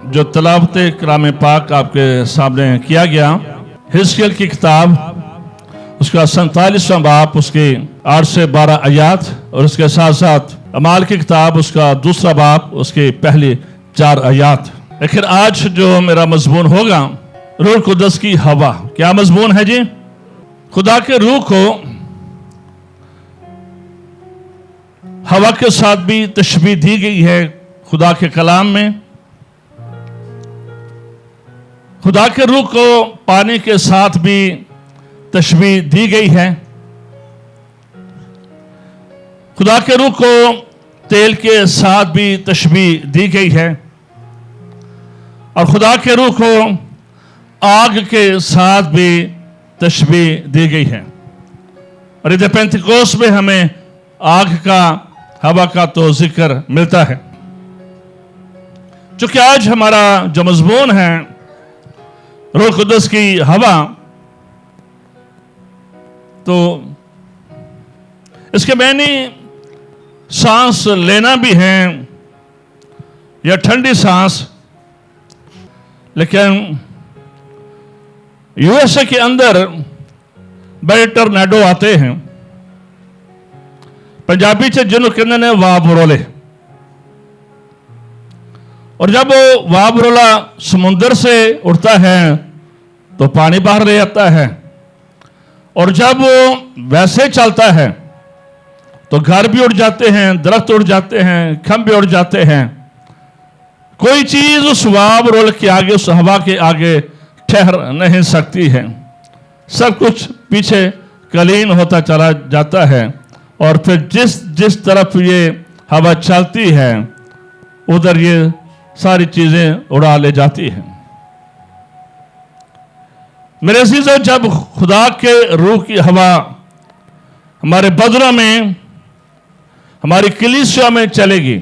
جو تلاوت کلام پاک آپ کے سامنے کیا گیا، حزقیل کی کتاب اس کا 47واں باب، اس کے 8 سے 12 آیات، اور اس کے ساتھ ساتھ اعمال کی کتاب اس کا 2 باب، اس کے پہلی 4 آیات۔ لیکن آج جو میرا مضمون ہوگا، روح القدس کی ہوا۔ کیا مضمون ہے جی؟ خدا کے روح کو ہوا کے ساتھ بھی تشبیہ دی گئی ہے خدا کے کلام میں۔ خدا کے روح کو پانی کے ساتھ بھی تشبیہ دی گئی ہے۔ خدا کے روح کو تیل کے ساتھ بھی تشبیہ دی گئی ہے، اور خدا کے روح کو آگ کے ساتھ بھی تشبیہ دی گئی ہے۔ اور عید پینتیکوست میں ہمیں آگ کا، ہوا کا تو ذکر ملتا ہے۔ چونکہ آج ہمارا جو مضمون ہے روح القدس کی ہوا، تو اس کے معنی سانس لینا بھی ہے یا ٹھنڈی سانس۔ لیکن یو ایس اے کے اندر بڑے ٹورنیڈو آتے ہیں، پنجابی سے جنہوں کہتے ہیں وابرولے، اور جب وہ وابرولا سمندر سے اڑتا ہے تو پانی باہر لے جاتا ہے، اور جب وہ ویسے چلتا ہے تو گھر بھی اڑ جاتے ہیں، درخت اڑ جاتے ہیں، کھمبے اڑ جاتے ہیں۔ کوئی چیز اس وابرول کے آگے، اس ہوا کے آگے ٹھہر نہیں سکتی ہے۔ سب کچھ پیچھے کلین ہوتا چلا جاتا ہے، اور پھر جس طرف یہ ہوا چلتی ہے ادھر یہ ساری چیزیں اڑا لے جاتی ہیں۔ میرے عزیزو، جب خدا کے روح کی ہوا ہمارے بدنوں میں، ہماری کلیسیا میں چلے گی،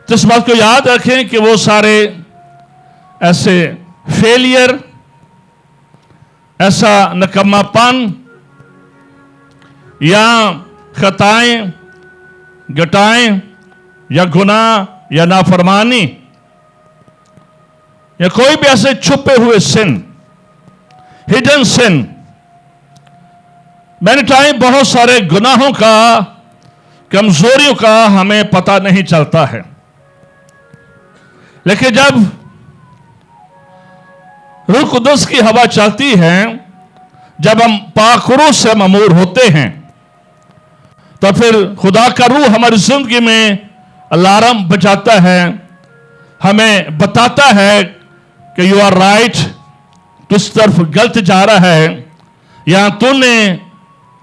تو اس بات کو یاد رکھیں کہ وہ سارے ایسے فیلئر، ایسا نکما پن یا خطائیں، گٹائیں یا گناہ یا نافرمانی یا کوئی بھی ایسے چھپے ہوئے سن، ہڈن سن، مینی ٹائم بہت سارے گناہوں کا، کمزوریوں کا ہمیں پتہ نہیں چلتا ہے۔ لیکن جب روح القدس کی ہوا چلتی ہے، جب ہم پاک روح سے مامور ہوتے ہیں، تو پھر خدا کا روح ہماری زندگی میں الارم بجاتا ہے، ہمیں بتاتا ہے کہ یو آر رائٹ، کس طرف غلط جا رہا ہے، یا تو نے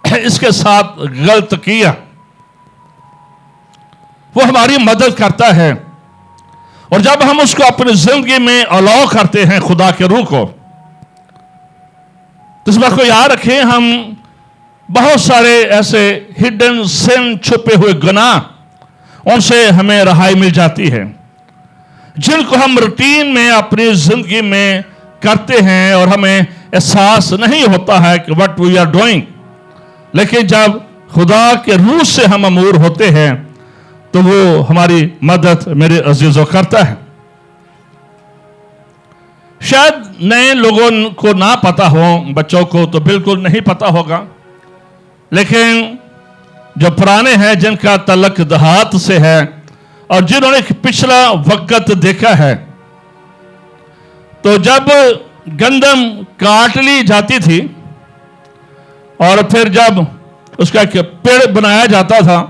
اس کے ساتھ غلط کیا۔ وہ ہماری مدد کرتا ہے، اور جب ہم اس کو اپنی زندگی میں الاؤ کرتے ہیں خدا کے روح کو، تو اس بات کو یاد رکھیں، ہم بہت سارے ایسے ہڈن سن، چھپے ہوئے گناہ، ان سے ہمیں رہائی مل جاتی ہے، جن کو ہم روٹین میں اپنی زندگی میں کرتے ہیں اور ہمیں احساس نہیں ہوتا ہے کہ what we are doing۔ لیکن جب خدا کے روح سے ہم امور ہوتے ہیں تو وہ ہماری مدد میرے عزیزوں کرتا ہے۔ شاید نئے لوگوں کو نہ پتا ہو، بچوں کو تو بالکل نہیں پتا ہوگا، لیکن جو پرانے ہیں، جن کا تعلق دیہات سے ہے اور جنہوں نے پچھلا وقت دیکھا ہے، تو جب گندم کاٹ لی جاتی تھی اور پھر جب اس کا ایک پیڑ بنایا جاتا تھا،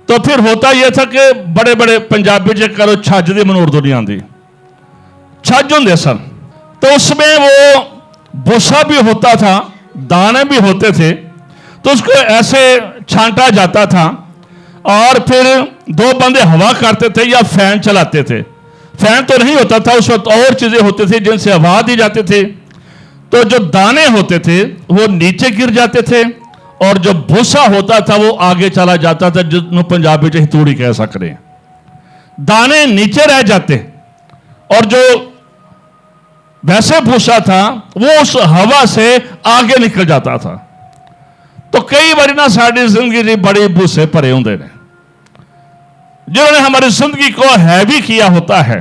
تو پھر ہوتا یہ تھا کہ بڑے بڑے پنجابی جے کرو چھج دی منور دنیا دی چھج ہوں سن، تو اس میں وہ بوسا بھی ہوتا تھا، دانے بھی ہوتے تھے، تو اس کو ایسے چھانٹا جاتا تھا، اور پھر 2 بندے ہوا کرتے تھے یا فین چلاتے تھے۔ فین تو نہیں ہوتا تھا اس وقت، اور چیزیں ہوتی تھی جن سے ہوا دی جاتی تھی، تو جو دانے ہوتے تھے وہ نیچے گر جاتے تھے، اور جو بھوسا ہوتا تھا وہ آگے چلا جاتا تھا، جنہوں پنجابی چاہی توڑی کہہ سک رہے ہیں۔ دانے نیچے رہ جاتے، اور جو ویسے بھوسا تھا وہ اس ہوا سے آگے نکل جاتا تھا۔ تو کئی بار نہ ساری زندگی دی بڑی بھوسے پرے ہوندے نے، جنہوں نے ہماری زندگی کو ہیوی کیا ہوتا ہے،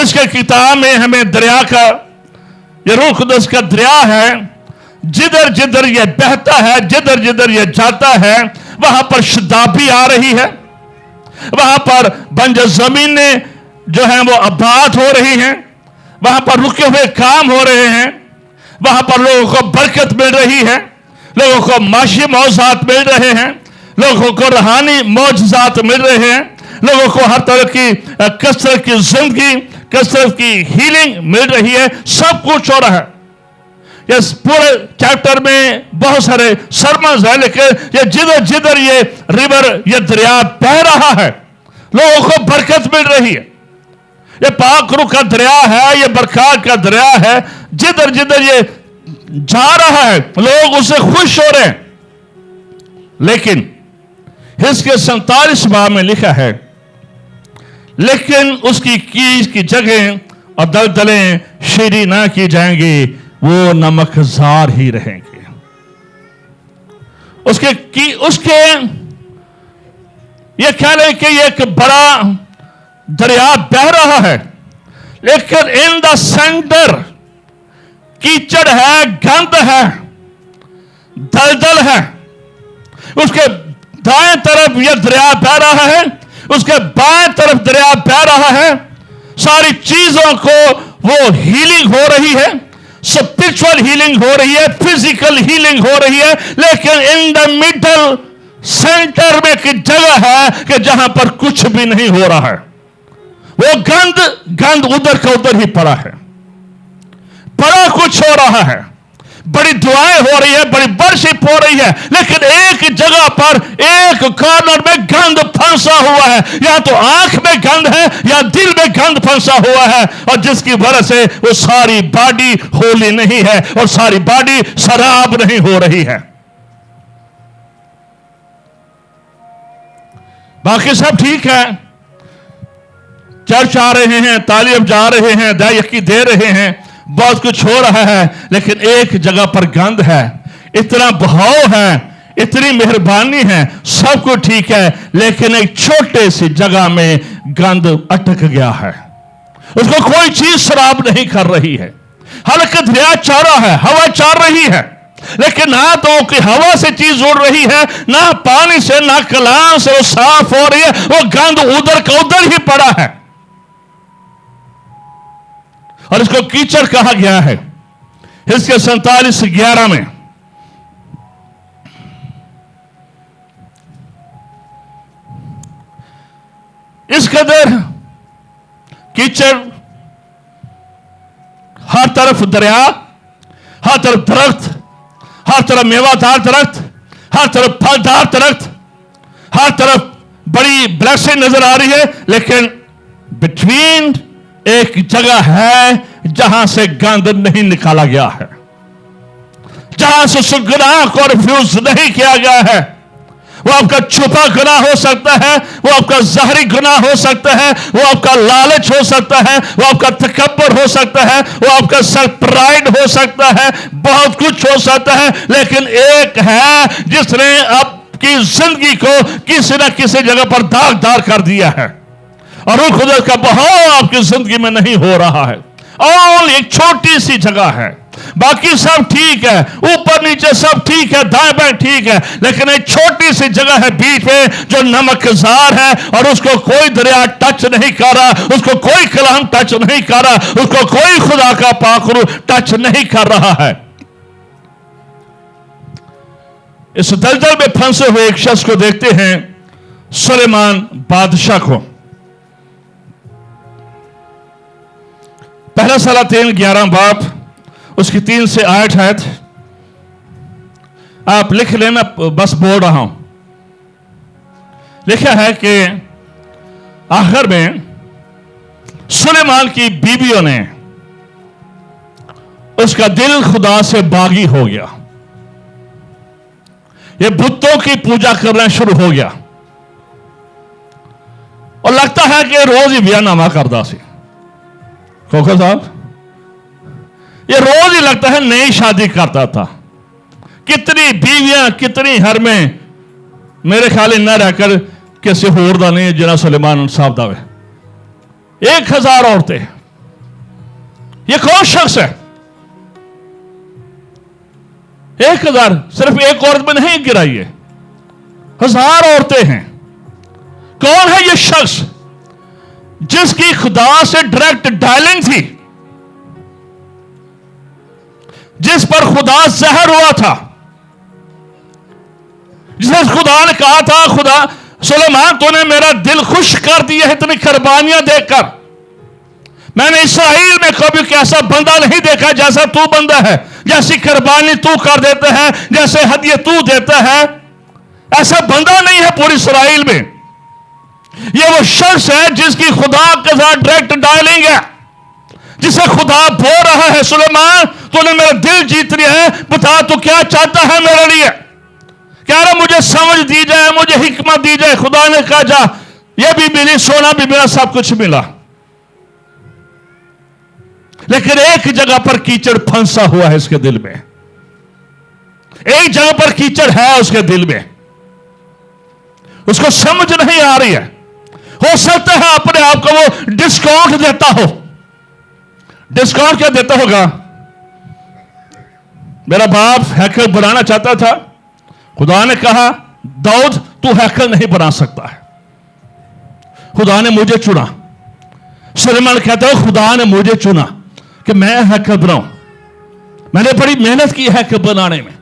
اس کے کتاب میں ہمیں دریا کا، یہ روح قدس کا دریا ہے، جدھر جدھر یہ بہتا ہے، جدھر جدھر یہ جاتا ہے، وہاں پر شدابی آ رہی ہے، وہاں پر بنجر زمینیں جو ہیں وہ آباد ہو رہی ہیں، وہاں پر رکے ہوئے کام ہو رہے ہیں، وہاں پر لوگوں کو برکت مل رہی ہے، لوگوں کو معاشی معجزات مل رہے ہیں، لوگوں کو روحانی معجزات مل رہے ہیں، لوگوں کو ہر طرح کی کثرت کی زندگی، کثرت کی ہیلنگ مل رہی ہے، سب کچھ ہو رہا ہے۔ اس پورے چیپٹر میں بہت سارے سرمنز ہیں، لیکن یہ جدھر جدھر یہ ریور، یہ دریا بہ رہا ہے، لوگوں کو برکت مل رہی ہے۔ یہ پاک روح کا دریا ہے، یہ برکات کا دریا ہے، جدھر جدھر یہ جا رہا ہے لوگ اس سے خوش ہو رہے ہیں۔ لیکن اس کے 47 باب میں لکھا ہے، لیکن اس کی کیج کی جگہیں اور دلدلیں شیریں نہ کی جائیں گی، وہ نمکزار ہی رہیں گے۔ اس کے یہ کہہ لیں کہ یہ ایک بڑا دریا بہ رہا ہے، لیکن ان دا سینٹر کیچڑ ہے، گند ہے، دلدل ہے۔ اس کے دائیں طرف یہ دریا بہ رہا ہے، اس کے بائیں طرف دریا بہ رہا ہے، ساری چیزوں کو وہ ہیلنگ ہو رہی ہے، اسپرچول ہیلنگ ہو رہی ہے، فزیکل ہیلنگ ہو رہی ہے، لیکن ان دا مڈل سینٹر میں ایک جگہ ہے کہ جہاں پر کچھ بھی نہیں ہو رہا ہے۔ وہ گند ادھر کا ادھر ہی پڑا ہے، بڑا کچھ ہو رہا ہے، بڑی دعائیں ہو رہی ہے، بڑی برشپ ہو رہی ہے، لیکن ایک جگہ پر ایک کارنر میں گند پھنسا ہوا ہے، یا تو آنکھ میں گند ہے یا دل میں گند پھنسا ہوا ہے، اور جس کی وجہ سے وہ ساری باڈی ہولی نہیں ہے اور ساری باڈی شراب نہیں ہو رہی ہے۔ باقی سب ٹھیک ہے، چرچ آ رہے ہیں، تعلیم جا رہے ہیں، دعائیں دے رہے ہیں، بہت کچھ ہو رہا ہے، لیکن ایک جگہ پر گند ہے، اتنا بہاؤ ہے، اتنی مہربانی ہے، سب کچھ ٹھیک ہے، لیکن ایک چھوٹے سی جگہ میں گند اٹک گیا ہے، اس کو کوئی چیز شراب نہیں کر رہی ہے۔ حالانکہ دریا چل رہا ہے، ہوا چل رہی ہے، لیکن نہ تو کہ ہوا سے چیز اڑ رہی ہے، نہ پانی سے، نہ کلام سے وہ صاف ہو رہی ہے، وہ گند ادھر کا ادھر ہی پڑا ہے، اور اس کو کیچڑ کہا گیا ہے۔ اس کے 47:11 میں اس قدر کیچڑ، ہر طرف دریا، ہر طرف درخت، ہر طرف میوہ دار درخت، ہر طرف پھلدار درخت، ہر طرف بڑی بلیسنگ نظر آ رہی ہے، لیکن بٹوین ایک جگہ ہے جہاں سے گند نہیں نکالا گیا ہے، جہاں سے اس گناہ کو ریفیوز نہیں کیا گیا ہے۔ وہ آپ کا چھپا گناہ ہو سکتا ہے، وہ آپ کا ظاہری گناہ ہو سکتا ہے، وہ آپ کا لالچ ہو سکتا ہے، وہ آپ کا تکبر ہو سکتا ہے، وہ آپ کا سیلف پرائڈ ہو سکتا ہے، بہت کچھ ہو سکتا ہے، لیکن ایک ہے جس نے آپ کی زندگی کو کسی نہ کسی جگہ پر داغدار کر دیا ہے، اور روح قدس کا بہاؤ آپ کی زندگی میں نہیں ہو رہا ہے، اور ایک چھوٹی سی جگہ ہے، باقی سب ٹھیک ہے، اوپر نیچے سب ٹھیک ہے، دائیں بائیں ٹھیک ہے، لیکن ایک چھوٹی سی جگہ ہے بیچ میں جو نمکزار ہے، اور اس کو کوئی دریا ٹچ نہیں کر رہا، اس کو کوئی کلام ٹچ نہیں کر رہا، اس کو کوئی خدا کا پاک روح ٹچ نہیں کر رہا ہے۔ اس دلدل میں پھنسے ہوئے ایک شخص کو دیکھتے ہیں، سلیمان بادشاہ کو۔ پہلا سلاطین 11 باب اس کی 3 سے 8 آیت آپ لکھ لیں، میں بس بول رہا ہوں۔ لکھا ہے کہ آخر میں سلیمان کی بیویوں نے، اس کا دل خدا سے باغی ہو گیا، یہ بتوں کی پوجا کرنا شروع ہو گیا، اور لگتا ہے کہ روز ہی بیاہ نامہ کردا سی۔ کوکر صاحب، یہ روز ہی لگتا ہے نئی شادی کرتا تھا، کتنی بیویاں، کتنی ہر میں، میرے خیال نہ رہ کر کسی ہور دا نہیں جنا سلیمان صاحب دا 1000 عورتیں، یہ کون شخص ہے؟ 1000 صرف ایک عورت میں نہیں گرائی ہے، 1000 عورتیں ہیں۔ کون ہے یہ شخص جس کی خدا سے ڈائریکٹ ڈائلنگ تھی، جس پر خدا زہر ہوا تھا، جسے خدا نے کہا تھا خدا سلیمان تو نے میرا دل خوش کر دیا ہے اتنی قربانیاں دے کر، میں نے اسرائیل میں کبھی ایسا بندہ نہیں دیکھا جیسا تو بندہ ہے، جیسی قربانی تو کر دیتا ہے، جیسے ہدیے تو دیتا ہے، ایسا بندہ نہیں ہے پوری اسرائیل میں۔ یہ وہ شخص ہے جس کی خدا کے ساتھ ڈائریکٹ ڈائلنگ ہے، جسے خدا بول رہا ہے سلیمان تو نے میرا دل جیت لیا ہے، بتا تو کیا چاہتا ہے میرے لیے، کہہ رہا مجھے سمجھ دی جائے، مجھے حکمت دی جائے۔ خدا نے کہا جا، یہ بھی ملی، سونا بھی ملا، سب کچھ ملا، لیکن ایک جگہ پر کیچڑ پھنسا ہوا ہے اس کے دل میں، ایک جگہ پر کیچڑ ہے اس کے دل میں، اس کو سمجھ نہیں آ رہی ہے۔ ہو سکتا ہے اپنے آپ کو وہ ڈسکاؤنٹ دیتا ہو۔ ڈسکاؤنٹ کیا دیتا ہوگا؟ میرا باپ ہیکل بنانا چاہتا تھا، خدا نے کہا داؤد تو ہیکل نہیں بنا سکتا ہے، خدا نے مجھے چنا۔ سلیمان کہتا ہے خدا نے مجھے چنا کہ میں ہیکل بناؤں، میں نے بڑی محنت کی ہیکل بنانے میں،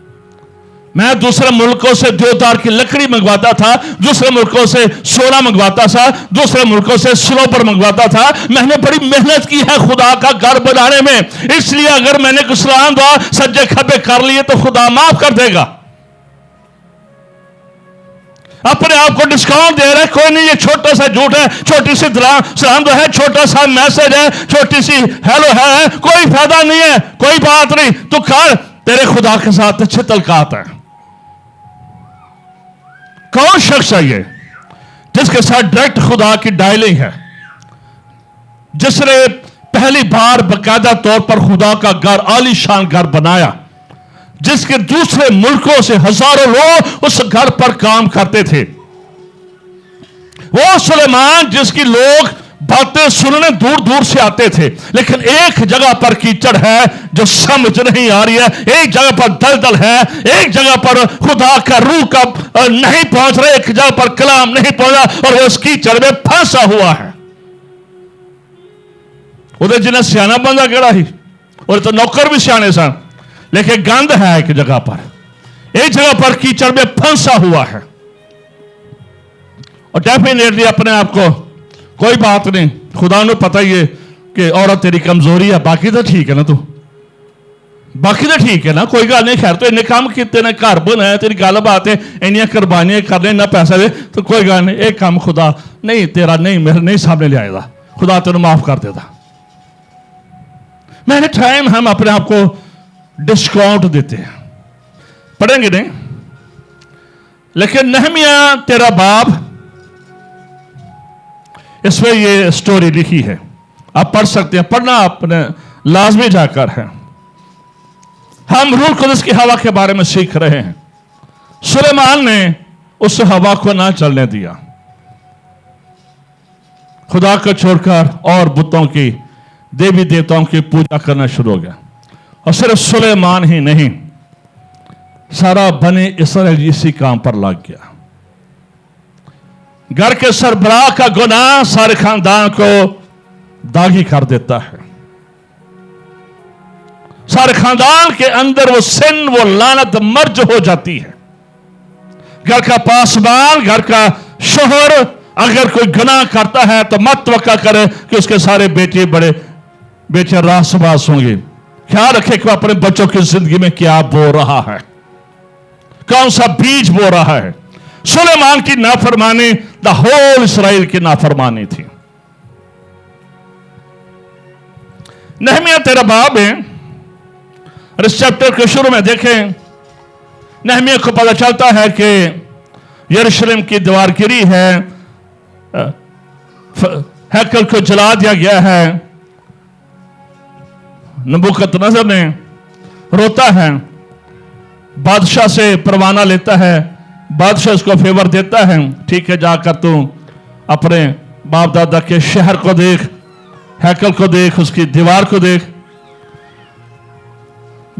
میں دوسرے ملکوں سے دیودار کی لکڑی منگواتا تھا، دوسرے ملکوں سے سونا منگواتا تھا، دوسرے ملکوں سے سلوبر منگواتا تھا، میں نے بڑی محنت کی ہے خدا کا گھر بنانے میں، اس لیے اگر میں نے کچھ سلام دعا سجے کھبے کر لیے تو خدا معاف کر دے گا۔ اپنے آپ کو ڈسکاؤنٹ دے رہا ہے، کوئی نہیں، یہ چھوٹا سا جھوٹ ہے، چھوٹی سی سلام دعا ہے، چھوٹا سا میسج ہے، چھوٹی سی ہیلو ہے، کوئی فائدہ نہیں ہے، کوئی بات نہیں، تو کر، تیرے خدا کے ساتھ اچھے تعلقات ہیں۔ کون شخص ہے یہ جس کے ساتھ ڈائریکٹ خدا کی ڈائلنگ ہے، جس نے پہلی بار باقاعدہ طور پر خدا کا گھر، عالی شان گھر بنایا، جس کے دوسرے ملکوں سے ہزاروں لوگ اس گھر پر کام کرتے تھے، وہ سلیمان جس کی لوگ باتیں سننے دور دور سے آتے تھے، لیکن ایک جگہ پر کیچڑ ہے جو سمجھ نہیں آ رہی ہے، ایک جگہ پر دلدل ہے، ایک جگہ پر خدا کا روح کا نہیں پہنچ رہا، ایک جگہ پر کلام نہیں پہنچا، اور وہ اس کیچڑ میں پھنسا ہوا ہے۔ وہ جنہیں سیانا بندہ کہڑا ہی، اور تو نوکر بھی سیانے سن، لیکن گند ہے ایک جگہ پر کیچڑ میں پھنسا ہوا ہے، اور ڈیفینیٹلی اپنے آپ کو کوئی بات نہیں، خدا نے پتہ ہی ہے کہ عورت تیری کمزوری ہے، باقی تو ٹھیک ہے نا، تو باقی تو ٹھیک ہے نا، کوئی گل نہیں، خیر تو انہیں کام کیتے نے گھر بنایا، تیری گل بات ہے، انہیں قربانیاں کرنے نہ پیسہ دے، تو کوئی گل نہیں، ایک کام خدا نہیں تیرا نہیں میرے نہیں سامنے لے آئے گا، خدا تیرے معاف کر دیتا۔ میں نے ٹائم ہم اپنے آپ کو ڈسکاؤنٹ دیتے ہیں، پڑھیں گے نہیں، لیکن نہمیہ تیرا باپ، اس میں یہ سٹوری لکھی ہے، آپ پڑھ سکتے ہیں، پڑھنا اپنے لازمی جا کر ہے۔ ہم روح القدس کی ہوا کے بارے میں سیکھ رہے ہیں۔ سلیمان نے اس ہوا کو نہ چلنے دیا، خدا کو چھوڑ کر اور بتوں کی، دیوی دیوتاؤں کی پوجا کرنا شروع ہو گیا، اور صرف سلیمان ہی نہیں، سارا بنی اسرائیل اسی کام پر لگ گیا۔ گھر کے سربراہ کا گناہ سارے خاندان کو داغی کر دیتا ہے، سارے خاندان کے اندر وہ سن، وہ لعنت مرج ہو جاتی ہے۔ گھر کا پاسبان، گھر کا شوہر اگر کوئی گناہ کرتا ہے تو مت توقع کرے کہ اس کے سارے بیٹے راس باس ہوں گے۔ خیال رکھے کہ وہ اپنے بچوں کی زندگی میں کیا بو رہا ہے، کون سا بیج بو رہا ہے۔ سلیمان کی نافرمانی دا ہول اسرائیل کی نافرمانی تھی۔ نہمیہ تیرا باب ہے، اور اس چیپٹر کے شروع میں دیکھیں، نہمیہ کو پتہ چلتا ہے کہ یروشلم کی دیوار گری ہے، ہیکل کو جلا دیا گیا ہے، نبوکدنصر نے روتا ہے، بادشاہ سے پروانہ لیتا ہے، بادشاہ اس کو فیور دیتا ہے، ٹھیک ہے جا کر تو اپنے باپ دادا کے شہر کو دیکھ، ہیکل کو دیکھ، اس کی دیوار کو دیکھ،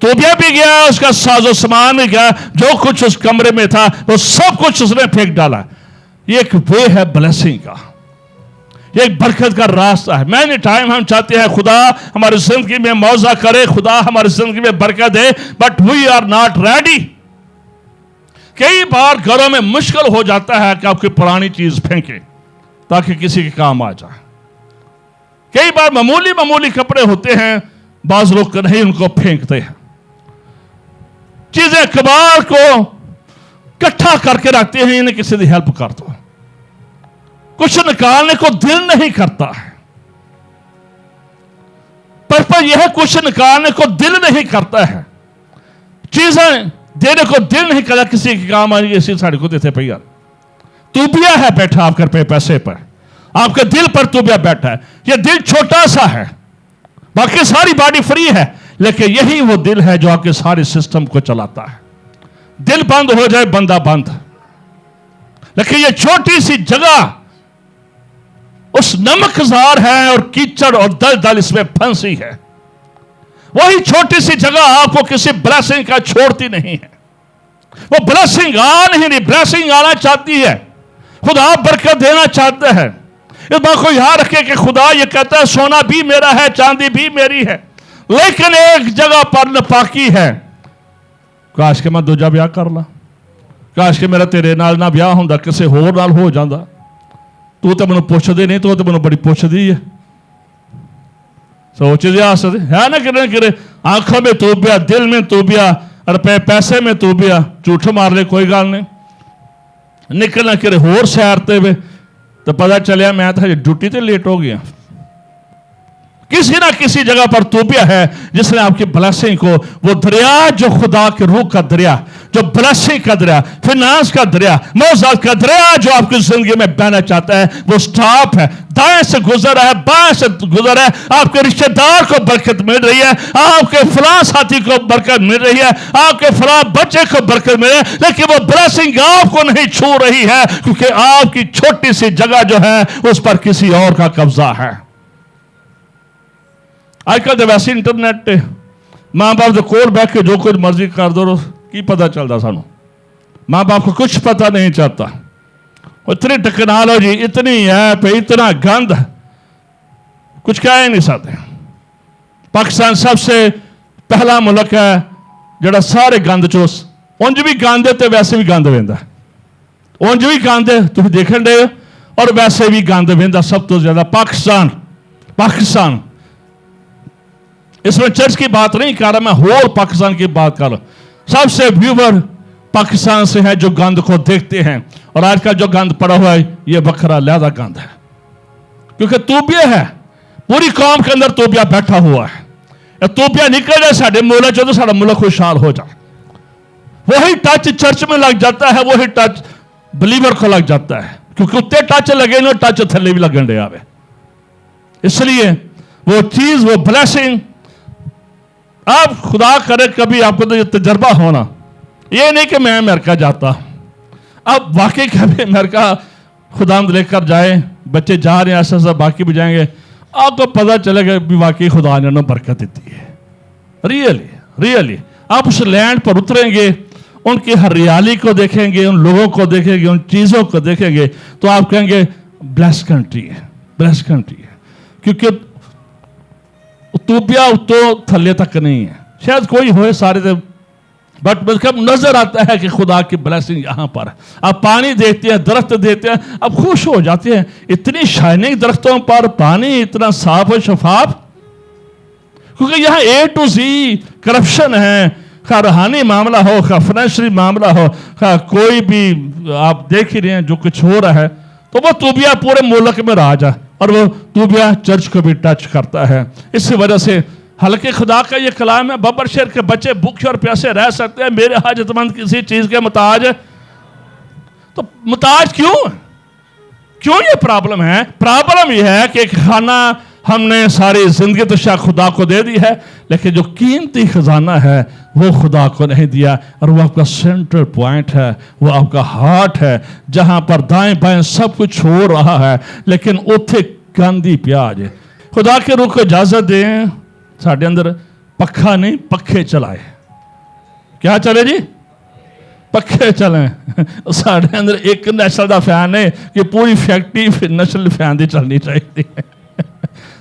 توبیہ بھی گیا, اس کا ساز و سامان بھی گیا, جو کچھ اس کمرے میں تھا وہ سب کچھ اس نے پھینک ڈالا. یہ ایک وے ہے بلیسنگ کا, یہ ایک برکت کا راستہ ہے. مینی ٹائم ہم چاہتے ہیں خدا ہماری زندگی میں معاوضہ کرے, خدا ہماری زندگی میں برکت دے, but we are not ready. کئی بار گھروں میں مشکل ہو جاتا ہے کہ آپ کوئی پرانی چیز پھینکے تاکہ کسی کے کام آ جائے. کئی بار معمولی کپڑے ہوتے ہیں, بعض لوگ نہیں ان کو پھینکتے ہیں. چیزیں کبار کو کٹھا کر کے رکھتے ہیں, انہیں کسی کی ہیلپ کر دو. کچھ نکالنے کو دل نہیں کرتا ہے, پر یہ کچھ نکالنے کو دل نہیں کرتا ہے. چیزیں دینے کو دل نہیں کرتا, کسی کے کام آئیں گے اسی ساڑی کو دیتے پہ. یار توبیہ ہے بیٹھا آپ کے پیسے پر, آپ کے دل پر توبیہ بیٹھا ہے. یہ دل چھوٹا سا ہے, باقی ساری باڈی فری ہے, لیکن یہی وہ دل ہے جو آپ کے سارے سسٹم کو چلاتا ہے. دل بند ہو جائے بندہ بند. لیکن یہ چھوٹی سی جگہ اس نمکزار ہے اور کیچڑ اور دل اس میں پھنسی ہے. وہی چھوٹی سی جگہ آپ کو کسی بلیسنگ کا چھوڑتی نہیں ہے. وہ بلیسنگ نہیں, بلیسنگ آنا چاہتی ہے. خدا برکت دینا چاہتا ہے. اس بات کو یاد رکھے کہ خدا یہ کہتا ہے سونا بھی میرا ہے, چاندی بھی میری ہے, لیکن ایک جگہ پر ناپاکی ہے. کاش کہ میں دوجا بیاہ کر لا, کاش کہ میرا تیرے نال نہ بیاہ ہوندا, کسے ہور نال ہو جاندا. تو تے مینوں پوچھدے نہیں, تو تے مینوں بڑی پوچھدی ہے. سوچ دیا ہے نا کہ آنکھوں میں توبیہ, دل میں توبیہ, روپے پیسے میں توبیہ. جھوٹ مار لے کوئی گل نہیں, نکلنا کرے ہور سیارتے ہوئے تو پتہ چلیا میں تو ڈیوٹی تے لیٹ ہو گیا. کسی نہ کسی جگہ پر توبیہ ہے جس نے آپ کی بلیسنگ کو, وہ دریا جو خدا کے روح کا دریا, جو بلیسنگ کا دریا, فنانس کا دریا, معاوضات کا دریا جو آپ کی زندگی میں بہنا چاہتا ہے, وہ سٹاپ ہے. دائیں سے گزر رہا ہے, بائیں سے گزر رہا ہے. آپ کے رشتہ دار کو برکت مل رہی ہے, آپ کے فلاں ساتھی کو برکت مل رہی ہے, آپ کے فلاں بچے کو برکت مل رہی ہے, لیکن وہ بلیسنگ آپ کو نہیں چھو رہی ہے, کیونکہ آپ کی چھوٹی سی جگہ جو ہے اس پر کسی اور کا قبضہ ہے. آج کل تو ویسے انٹرنیٹ, ماں باپ کے کول بیٹھ کے جو کچھ مرضی کر دو, کی پتہ چلتا سانو. ماں باپ کو کچھ پتہ نہیں چلتا. اتنی ٹیکنالوجی, اتنی ایپ, اتنا گند, کچھ کہہ ہی نہیں سکتے. پاکستان سب سے پہلا ملک ہے جڑا سارے گند چوس, انج بھی گند ہے تو ویسے بھی گند ویندا. انج بھی گند ہے تم دیکھن دے, اور ویسے بھی گند ویندا سب تو زیادہ پاکستان. اس میں چرچ کی بات نہیں کر رہا, میں ہول پاکستان کی بات کر رہا ہوں. سب سے ویور پاکستان سے ہے جو گند کو دیکھتے ہیں, اور آج کل جو گند پڑا ہوا ہے یہ بکھرا لہذا گند ہے, کیونکہ توبیہ ہے. پوری قوم کے اندر توبیہ بیٹھا ہوا ہے. توبیہ نکل جائے ساڑھے ملک جو, تو ساڑھا ملک خوشحال ہو جائے. وہی ٹچ چرچ میں لگ جاتا ہے, وہی ٹچ بلیور کو لگ جاتا ہے, کیونکہ اتنے ٹچ لگے نا, ٹچ تھلے بھی لگن دے آوے. اس لیے وہ چیز, وہ بلیسنگ, آپ خدا کرے کبھی آپ کو تو یہ تجربہ ہونا, یہ نہیں کہ میں امریکہ جاتا. اب واقعی کبھی امریکہ خدا لے کر جائے, بچے جا رہے ہیں ایسا ایسا, باقی بھی جائیں گے, آپ کو پتہ چلے گا بھی واقعی خدا نے برکت دیتی ہے. ریئلی آپ اس لینڈ پر اتریں گے, ان کی ہریالی کو دیکھیں گے, ان لوگوں کو دیکھیں گے, ان چیزوں کو دیکھیں گے, تو آپ کہیں گے بلیس کنٹری ہے. کیونکہ توبیہ تو تھلے تک نہیں ہے, شاید کوئی ہوئے سارے تھے, بٹ مطلب نظر آتا ہے کہ خدا کی بلیسنگ یہاں پر. آپ پانی دیتے ہیں, درخت دیتے ہیں, آپ خوش ہو جاتے ہیں. اتنی شائننگ درختوں پر پانی اتنا صاف و شفاف, کیونکہ یہاں A to Z کرپشن ہے. خواہ روحانی معاملہ ہو, خواہ فائنینشلی معاملہ ہو, خواہ کوئی بھی آپ دیکھ ہی رہے ہیں جو کچھ ہو رہا ہے, تو وہ توبیہ پورے ملک میں راج ہے, اور وہ توبیہ چرچ کو بھی ٹچ کرتا ہے. اس وجہ سے حالانکہ خدا کا یہ کلام ہے, ببر شیر کے بچے بھوکے اور پیاسے رہ سکتے ہیں, میرے حاجت مند کسی چیز کے محتاج ہے. تو محتاج کیوں یہ پرابلم ہے؟ پرابلم یہ ہے کہ ایک کھانا ہم نے ساری زندگی تو شاید خدا کو دے دی ہے, لیکن جو قیمتی خزانہ ہے وہ خدا کو نہیں دیا, اور وہ آپ کا سینٹرل پوائنٹ ہے, وہ آپ کا ہارٹ ہے, جہاں پر دائیں بائیں سب کچھ ہو رہا ہے, لیکن اتھے گندی پیاج ہے. خدا کے روح کو اجازت دیں, ساڑھے اندر پکھا نہیں پکھے چلائے. کیا چلے جی؟ پکھے چلیں. ساڑھے اندر ایک نیشنل دا فین ہے کہ پوری فیکٹری نیشنل فین دی چلنی چاہیے.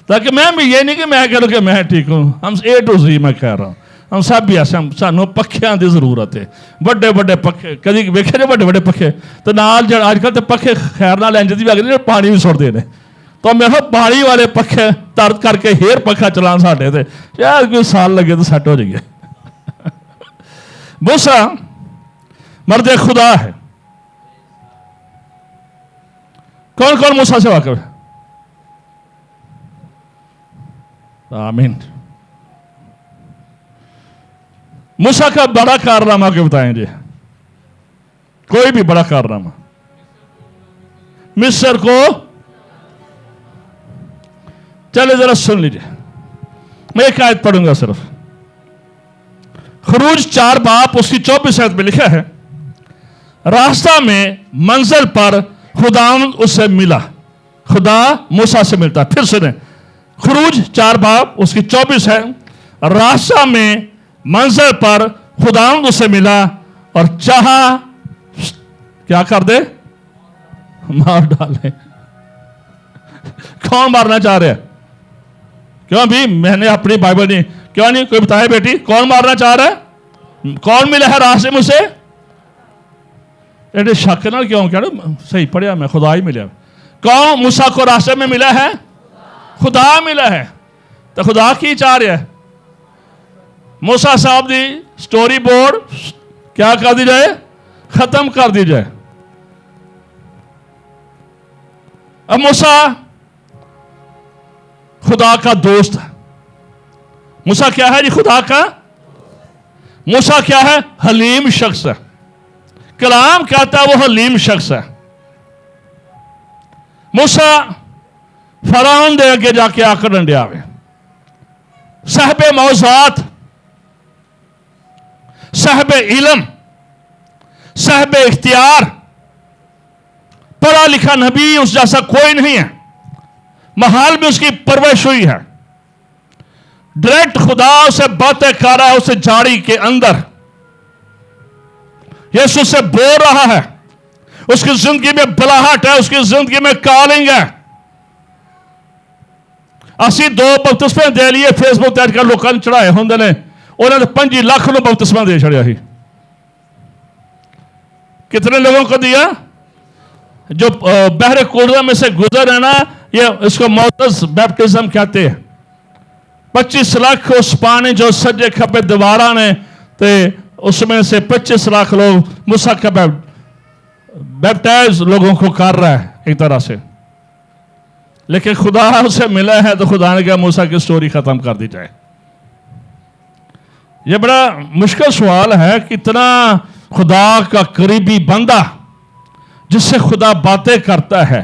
تاکہ میں بھی یہ نہیں کہ میں کہہ لوں کہ میں ٹھیک ہوں. ہم A to Z میں کہہ رہا ہوں. ہم سب بھی ایسے سانوں پکھیاں دی ضرورت ہے. بڑے بڑے پکھے کدی ویکھے نے بڑے بڑے پکھے تو نال اج کل تے پکھے خیر نال انج دی بھی اگے پانی بھی سٹ دے نے. تو میں پانی والے پکھے ترد کر کے ہیر پکھا چلان ساڈے تے شاید کوئی سال لگے تو سیٹ ہو جائے. موسیٰ مرد خدا ہے. کون کون موسیٰ سے واقف ہے؟ آمین. موسیٰ کا بڑا کارنامہ کے بتائیں جی. کوئی بھی بڑا کارنامہ. مصر کو چلے ذرا سن لیجیے. میں ایک آیت پڑھوں گا صرف. خروج 4 باب اس کی 24 آیت میں لکھا ہے راستہ میں منزل پر خداوند اس سے ملا. خدا موسیٰ سے ملتا. پھر سنیں خروج 4 باب اس کی 24 ہے. راستہ میں منزل پر خداوند اس سے ملا اور چاہا کیا کر دے؟ مار ڈالے. کون مارنا چاہ رہے ہیں؟ کیوں بھی میں نے اپنی بائبل نہیں کیوں نہیں کوئی بتائے بیٹی کون مارنا چاہ رہا ہے؟ کون ملا ہے راستے میں اسے؟ ایڈے شک نہ کیوں کیا صحیح پڑھیا میں خدا ہی ملا. کون موسیٰ کو راستے میں ملا ہے؟ خدا ملا ہے. تو خدا کی چاہ رہا ہے موسیٰ صاحب دی سٹوری بورڈ کیا کر دی جائے؟ ختم کر دی جائے. اب موسیٰ خدا کا دوست ہے. موسیٰ کیا ہے جی؟ خدا کا. موسیٰ کیا ہے؟ حلیم شخص ہے. کلام کہتا ہے وہ حلیم شخص ہے. موسیٰ فرعون دے اگے جا کے آ کر ڈنڈیا ہوئے. صاحب موضوعات، صاحب علم، صاحب اختیار، پڑھا لکھا نبی اس جیسا کوئی نہیں ہے. محال میں اس کی پرورش ہوئی ہے. ڈائریکٹ خدا اسے باتیں کر رہا ہے اسے جھاڑی کے اندر. یسوع سے بول رہا ہے. اس کی زندگی میں بلاہٹ ہے. اس کی زندگی میں کالنگ ہے. اسی 2 بپتسمے دے لیے فیس بک تے اج کل لوکاں چڑھائے ہوندے نے. انہوں نے 5 لاکھ نو بپتسمہ دے چھڑیا ہی. کتنے لوگوں کو دیا؟ جو بحر کوردہ میں سے گزر ہے نا یہ اس کو معتز بیپٹزم کہتے ہیں. 25 لاکھ اس پانی جو سجے کھپے دیوارہ نے تے اس میں سے 25 لاکھ لوگ موسیٰ کا بیپٹائز لوگوں کو کر رہا ہے ایک طرح سے. لیکن خدا اسے ملا ہے تو خدا نے کہا موسیٰ کی سٹوری ختم کر دی جائے. یہ بڑا مشکل سوال ہے کہ اتنا خدا کا قریبی بندہ جس سے خدا باتیں کرتا ہے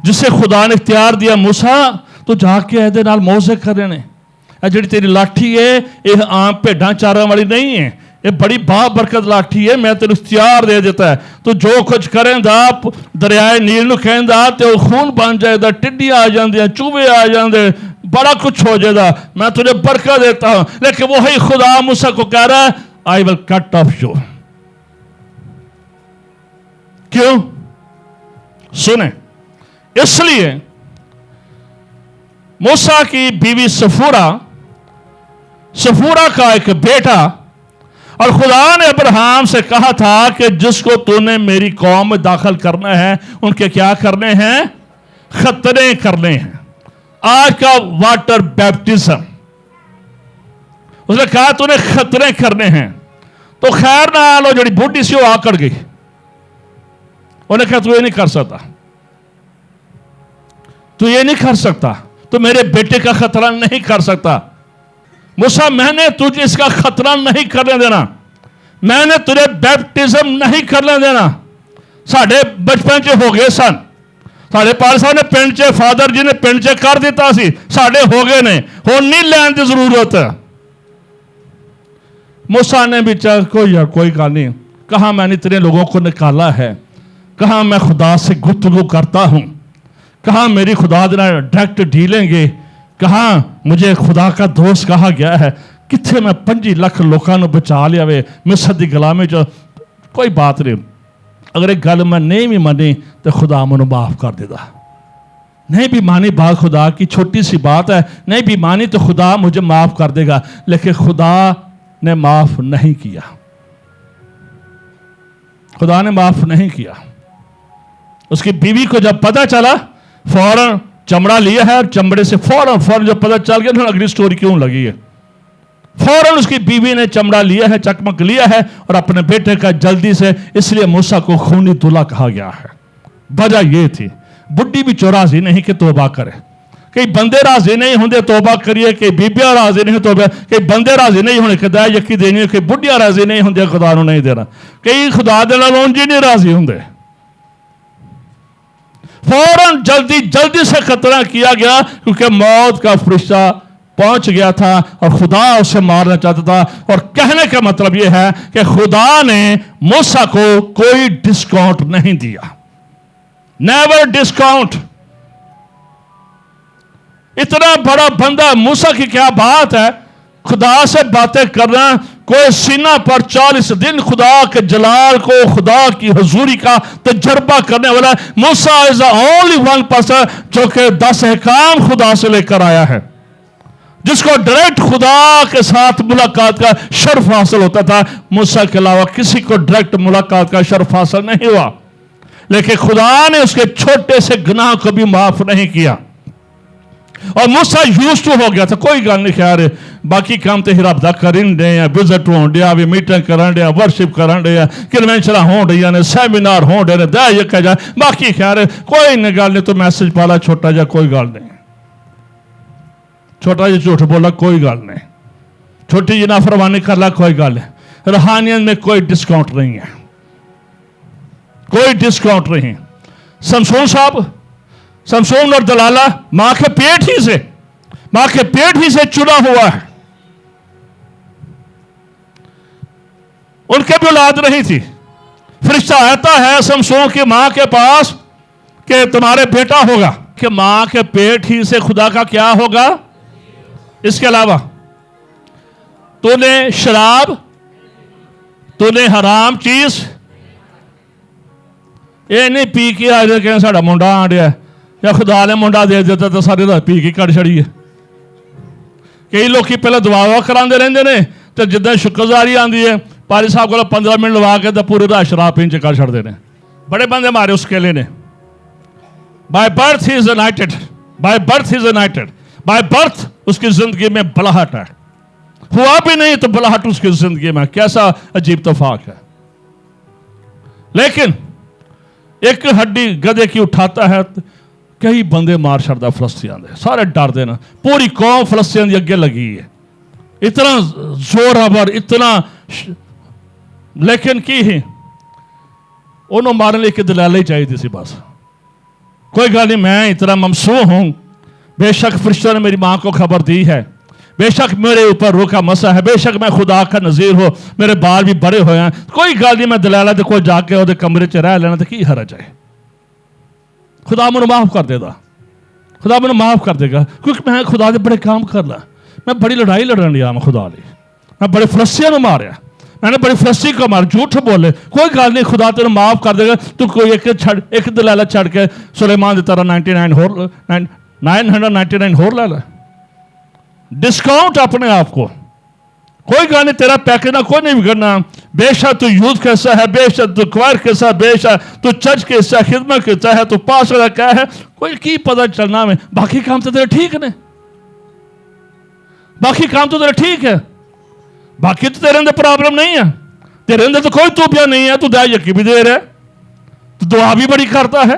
جس سے خدا نے اختیار دیا موسیٰ تو جا کے ایدے نال موزے کرنے نے. جڑی تیری لاٹھی ہے یہ عام بھیڈاں چاروں والی نہیں ہے. یہ بڑی برکت لاٹھی ہے. میں تیرے اختیار دے دیتا ہے تو جو کچھ کریں دا دریائے نیل نو کہیں دا تے وہ خون بن جائے دا ٹڈی آ جاندے چوبے آ جاندے بڑا کچھ ہو جائے دا. میں تجھے برکت دیتا ہوں. لیکن وہی خدا موسیٰ کو کہہ رہا ہے I will cut off you. کیوں؟ سنیں اس لیے موسیٰ کی بیوی سفورہ کا ایک بیٹا اور خدا نے ابراہیم سے کہا تھا کہ جس کو تو نے میری قوم میں داخل کرنا ہے ان کے کیا کرنے ہیں؟ خطرے کرنے ہیں. آج کا واٹر بیپٹزم اس نے کہا تو نے خطرے کرنے ہیں. تو خیر نہ آلو جڑی بوٹی سی وہ آ کر گئی. انہیں کہا تو یہ نہیں کر سکتا تو یہ نہیں کر سکتا تو میرے بیٹے کا خطرہ نہیں کر سکتا. موسیٰ میں نے تجھے اس کا خطرہ نہیں کرنے دینا. میں نے تجھے بیپٹزم نہیں کرنے دینا. ساڑھے بچپن چے ہو گئے سن. ساڑھے پال صاحب نے پینڈ چے فادر جی نے پینڈ چے کر دیتا سی. ساڑھے ہو گئے نے ہو نہیں لین دی ضرورت. موسیٰ نے بھی چاہ کوئی کہا نہیں. کہاں میں نے اتنے لوگوں کو نکالا ہے. کہاں میں خدا سے گفتگو کرتا ہوں. کہاں میری خدا دینا ڈائریکٹ ڈیلیں گے. کہاں مجھے خدا کا دوست کہا گیا ہے. ਕਿੱਥੇ ਮੈਂ 25 ਲੱਖ ਲੋਕਾਂ ਨੂੰ ਬਚਾ ਲਿਆ ਵੇ ਮਿਸਰ ਦੀ ਗੁਲਾਮੀ 'ਚ। ਕੋਈ ਬਾਤ ਨਹੀਂ, ਅਗਰ ਇਹ ਗੱਲ ਮੈਂ ਨਹੀਂ ਵੀ ਮੰਨੀ تو خدا مجھے معاف کر دے گا۔ نہیں بھی مانی بات خدا کی چھوٹی سی بات ہے، نہیں بھی مانی تو خدا مجھے معاف کر دے گا، لیکن خدا نے معاف نہیں کیا، خدا نے معاف نہیں کیا۔ اس کی بیوی کو جب پتہ چلا فوراً چمڑا لیا ہے، اور چمڑے سے فوراً جب پتہ چل گیا، اگلی سٹوری کیوں لگی ہے، فوراً اس کی بیوی نے چمڑا لیا ہے، چکمک لیا ہے، اور اپنے بیٹے کا جلدی سے، اس لیے موسیٰ کو خونی دلہا کہا گیا ہے۔ وجہ یہ تھی، بڈی بھی راضی نہیں کہ توبہ کرے، کئی بندے راضی نہیں ہوندے توبہ کریے، کئی بیبیاں راضی نہیں توبہ، کئی بندے راضی نہیں ہونے خدا یکی دینی ہے، کئی بڈیاں راضی نہیں ہوندے خدا نو نہیں دینا، کئی خدا دے نال اونج نہیں راضی ہوندے۔ فوراً جلدی سے خطرہ کیا گیا، کیونکہ موت کا فرشتہ پہنچ گیا تھا اور خدا اسے مارنا چاہتا تھا۔ اور کہنے کا مطلب یہ ہے کہ خدا نے موسیٰ کو کوئی ڈسکاؤنٹ نہیں دیا، نیور ڈسکاؤنٹ۔ اتنا بڑا بندہ موسیٰ کی کیا بات ہے، خدا سے باتیں کرنا، کوئی سینہ پر 40 دن خدا کے جلال کو، خدا کی حضوری کا تجربہ کرنے والا موسیٰ is the only one person جو کہ 10 احکام خدا سے لے کر آیا ہے، جس کو ڈائریکٹ خدا کے ساتھ ملاقات کا شرف حاصل ہوتا تھا۔ موسیٰ کے علاوہ کسی کو ڈائریکٹ ملاقات کا شرف حاصل نہیں ہوا، لیکن خدا نے اس کے چھوٹے سے گناہ کو بھی معاف نہیں کیا، اور موسیٰ یوز ٹو ہو گیا تھا، کوئی گل نہیں خیال ہے، باقی کام تو رب دا کرن دے ہیں، وزٹ ہون دیا بھی، میٹنگ کرن دیا، ورشپ کرن دیا، کنونشن ہون دیا نے، سیمینار ہون دیا نے، دے یہ کہہ جائے، باقی خیال ہے کوئی نہیں گل نہیں، تو میسج پالا چھوٹا جا کوئی گل نہیں، چھوٹا جا جھوٹ بولا کوئی گل نہیں، چھوٹی جی نافرمانی کر لا کوئی گل نہیں۔ روحانیت میں کوئی ڈسکاؤنٹ نہیں ہے، کوئی ڈسکاؤنٹ نہیں۔ سمسون اور دلالہ ماں کے پیٹ ہی سے چنا ہوا ہے، ان کے بھی اولاد نہیں تھی، فرشتہ آتا ہے سمسون کی ماں کے پاس کہ تمہارے بیٹا ہوگا، کہ ماں کے پیٹ ہی سے خدا کا کیا ہوگا۔ اس کے علاوہ تو نے شراب، تو نے حرام چیز یہ نہیں پی کے آج کہ ساڑا منڈا آنڈیا ہے، یا خدا نے منڈا دے دیتا تو سارے رات پی کے کڑ چھڑی ہے۔ کئی لوگ پہلے دعا کراندے رہندے نے، تو جداں شکرگزاری آندی ہے پاری صاحب کو 15 منٹ لوا کے تو پورے رات شراب پین چ کر چھڑتے ہیں۔ بڑے بندے مارے اس کیلے نے، by birth he is united, by birth is united, by birth اس کی زندگی میں بلاہٹ ہے، ہوا بھی نہیں تو بلاہٹ اس کی زندگی میں، کیسا عجیب اتفاق ہے۔ لیکن ایک ہڈی گدے کی اٹھاتا ہے، کئی بندے مار چھڑتا فلسطین دے، سارے ڈر دینا، پوری قوم فلسطین دی اگے لگی ہے، اتنا زورآور، اتنا لیکن کی ہی انہوں مارنے لے کے دلالہ ہی چاہیے تھی بس، کوئی گل نہیں، میں اتنا ممسوح ہوں، بے شک فرشتوں نے میری ماں کو خبر دی ہے، بے شک میرے اوپر روح کا مسا ہے، بے شک میں خدا کا نظیر ہو، میرے بال بھی بڑے ہوئے ہیں، کوئی گل نہیں، میں دلالہ دے کوئی جا کے وہ کمرے چ رہ لینا تو کی حرج ہے، خدا مجھے معاف کر دے گا، خدا مجھے معاف کر دے گا، کیونکہ میں خدا دے بڑے کام کرنا، میں بڑی لڑائی لڑن لیا میں خدا لے، میں بڑے فلسطینیوں کو ماریا، میں نے بڑی فلسطین کو مارا، جھوٹ بولے، کوئی گل نہیں، خدا تیرے معاف کر دے گا، تو کوئی ایک دلالہ چھڑ کے سلیمان دی طرح 999 ہور لے لے، ڈسکاؤنٹ اپنے آپ کو، کوئی گل نہیں، تیرا پیکج نہ کوئی نہیں بگڑنا، بے شک تو یوتھ کا حصہ ہے، بے شک تو کوائر کا حصہ، بے شک تو چرچ کے حصہ، خدمت کے حصہ ہے، تو پاس والا کیا ہے، کوئی کی پتہ چلنا میں، باقی کام تو تیرے ٹھیک نے، باقی کام تو تیرے ٹھیک ہے، باقی تو تیرے اندر پرابلم نہیں ہے، تیرے اندر تو کوئی توبیہ نہیں ہے، تو دعا یقین بھی دے رہا ہے، تو دعا بھی بڑی کرتا ہے،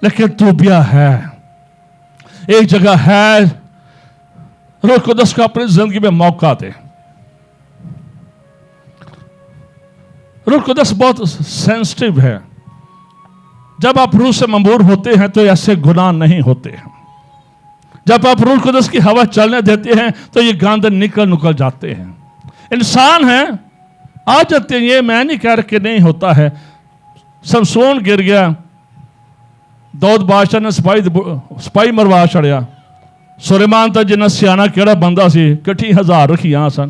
لیکن توبیہ ہے، ایک جگہ ہے، روح القدس کا اپنی زندگی میں موقع دے۔ روح القدس بہت سینسٹیو ہے، جب آپ روح سے ممبور ہوتے ہیں تو ایسے گناہ نہیں ہوتے ہیں، جب آپ روح القدس کی ہوا چلنے دیتے ہیں تو یہ گاندے نکل جاتے ہیں، انسان ہیں آ جاتے ہیں، یہ میں نہیں کہہ رہا کہ نہیں ہوتا ہے، سمسون گر گیا، داؤد بادشاہ نے سپاہی مروا چھڑیا، سلیمان تا جنہ سیانہ کیڑا بندہ سی، کٹھی 1000 رکھیاں سن،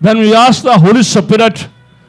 When we ask the Holy Spirit,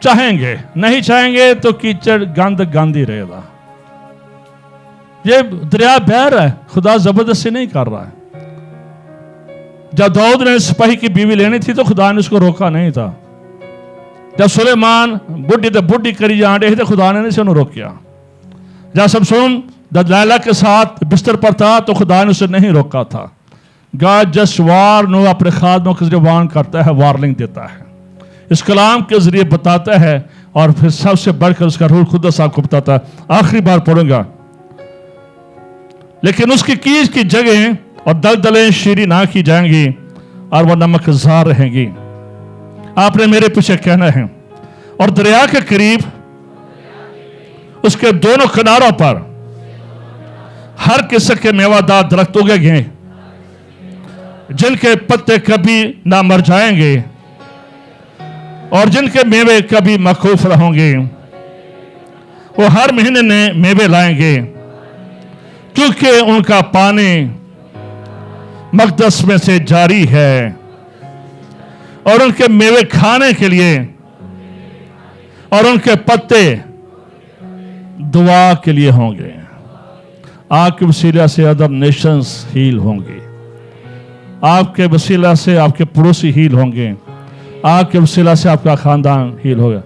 چاہیں گے، نہیں چاہیں گے تو کیچڑ گند گند ہی رہے گا. یہ دریا بہہ رہا ہے، خدا زبردستی نہیں کر رہا ہے. جب داؤد نے سپاہی کی بیوی لینی تھی تو خدا نے اس کو روکا نہیں تھا. جب سلیمان بڈھی تے بڈھی کری جان رہے تھے خدا نے اسے روکیا. جب سمسون دلیلا کے ساتھ بستر پر تھا تو خدا نے اسے نہیں روکا تھا. God just warn اپنے خادموں کے ذریعے وارن کرتا ہے، وارننگ دیتا ہے، اس کلام کے ذریعے بتاتا ہے، اور پھر سب سے بڑھ کر اس کا روح القدس آپ کو بتاتا ہے. آخری بار پڑھوں گا. لیکن اس کی کیج کی جگہیں اور دلدلیں شیریں نہ کی جائیں گی اور وہ نمک زار رہیں گی. آپ نے میرے پیچھے کہنا ہے. اور دریا کے قریب اس کے دونوں کناروں پر ہر قسم کے میوہ دار درخت اگے گے جن کے پتے کبھی نہ مر جائیں گے اور جن کے میوے کبھی موقوف رہوں گے. وہ ہر مہینے میں میوے لائیں گے کیونکہ ان کا پانی مقدس میں سے جاری ہے اور ان کے میوے کھانے کے لیے اور ان کے پتے دعا کے لیے ہوں گے. آپ کے وسیلہ سے ادر نیشنز ہیل ہوں گے. آپ کے وسیلہ سے آپ کے پڑوسی ہیل ہوں گے. آپ کے وسیلہ سے آپ کا خاندان ہیل ہوگا.